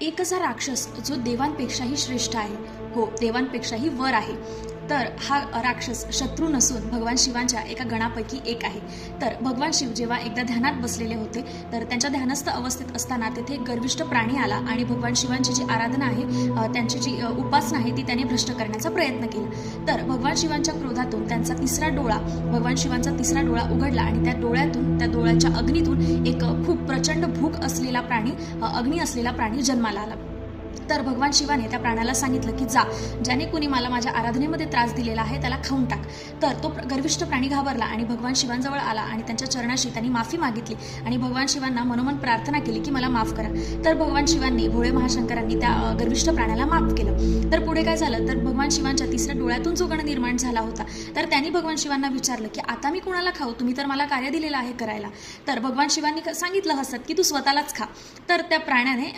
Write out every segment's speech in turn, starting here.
एक असा राक्षस जो देवांपेक्षाही श्रेष्ठ आहे, हो देवांपेक्षाही वर आहे. तर हा राक्षस शत्रू नसून भगवान शिवांच्या एका गणापैकी एक आहे. तर भगवान शिव जेव्हा एकदा ध्यानात बसलेले होते, तर त्यांच्या ध्यानस्थ अवस्थेत असताना तेथे एक गर्विष्ठ प्राणी आला आणि भगवान शिवांची जी आराधना आहे, त्यांची जी उपासना आहे ती त्याने भ्रष्ट करण्याचा प्रयत्न केला. तर भगवान शिवांच्या क्रोधातून त्यांचा तिसरा डोळा, भगवान शिवांचा तिसरा डोळा उघडला आणि त्या डोळ्याच्या अग्नीतून एक खूप प्रचंड भूक असलेला प्राणी, अग्नी असलेला प्राणी जन्माला आला. तर भगवान शिवाने त्या प्राण्याला सांगितलं की जा, ज्याने कुणी मला माझ्या आराधनेमध्ये त्रास दिलेला आहे त्याला खाऊन टाक. तर तो गर्विष्ठ प्राणी घाबरला आणि भगवान शिवांजवळ आला आणि त्यांच्या चरणाशी त्यांनी माफी मागितली आणि भगवान शिवांना मनोमन प्रार्थना केली की मला माफ करा. तर भगवान शिवांनी, भोळे महाशंकरांनी त्या गर्विष्ठ प्राण्याला माफ केलं. तर पुढे काय झालं, तर भगवान शिवांच्या तिसऱ्या डोळ्यातून जो गण निर्माण झाला होता, तर त्यांनी भगवान शिवांना विचारलं की आता मी कुणाला खाऊ, तुम्ही तर मला कार्य दिलेलं आहे करायला. तर भगवान शिवांनी सांगितलं हसत की तू स्वतःलाच खा. तर त्या प्राण्याने,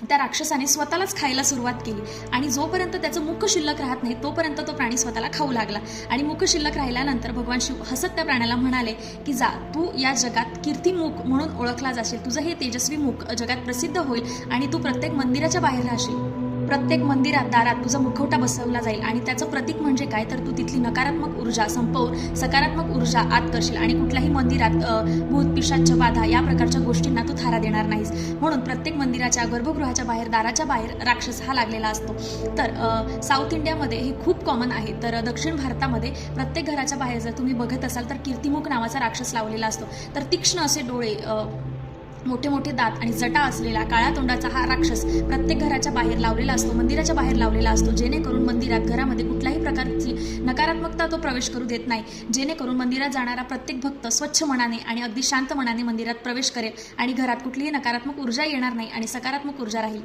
त्या राक्षसाने स्वतःलाच खायला सुरुवात केली आणि जोपर्यंत त्याचं मुख शिल्लक राहत नाही तोपर्यंत तो प्राणी स्वतःला खाऊ लागला. आणि मुख शिल्लक राहिल्यानंतर भगवान शिव हसत त्या प्राण्याला म्हणाले की जा, तू या जगात कीर्तिमुख म्हणून ओळखला जाशील, तुझं हे तेजस्वी मुख जगात प्रसिद्ध होईल आणि तू प्रत्येक मंदिराच्या बाहेर राहशील. प्रत्येक मंदिरात दारात तुझा मुखवटा बसवला जाईल आणि त्याचं प्रतीक म्हणजे काय, तर तू तिथली नकारात्मक ऊर्जा संपवून सकारात्मक ऊर्जा आत करशील आणि कुठल्याही मंदिरात भूत पिशाच बाधा या प्रकारच्या गोष्टींना तू थारा देणार नाहीस. म्हणून प्रत्येक मंदिराच्या गर्भगृहाच्या बाहेर, दाराच्या बाहेर राक्षस हा लागलेला असतो. तर साऊथ इंडियामध्ये हे खूप कॉमन आहे. तर दक्षिण भारतामध्ये प्रत्येक घराच्या बाहेर जर तुम्ही बघत असाल तर कीर्तिमुख नावाचा राक्षस लावलेला असतो. तर तीक्ष्ण असे डोळे, मोठे मोठे दात आणि जटा असलेला काळ्या तोंडाचा हा राक्षस प्रत्येक घराच्या बाहेर लावलेला असतो, मंदिराच्या बाहेर लावलेला असतो, जेणेकरून मंदिरात, घरामध्ये कुठल्याही प्रकारची नकारात्मकता तो प्रवेश करू देत नाही. जेणेकरून मंदिरात जाणारा प्रत्येक भक्त स्वच्छ मनाने आणि अगदी शांत मनाने मंदिरात प्रवेश करेल आणि घरात कुठलीही नकारात्मक ऊर्जा येणार नाही आणि सकारात्मक ऊर्जा राहील.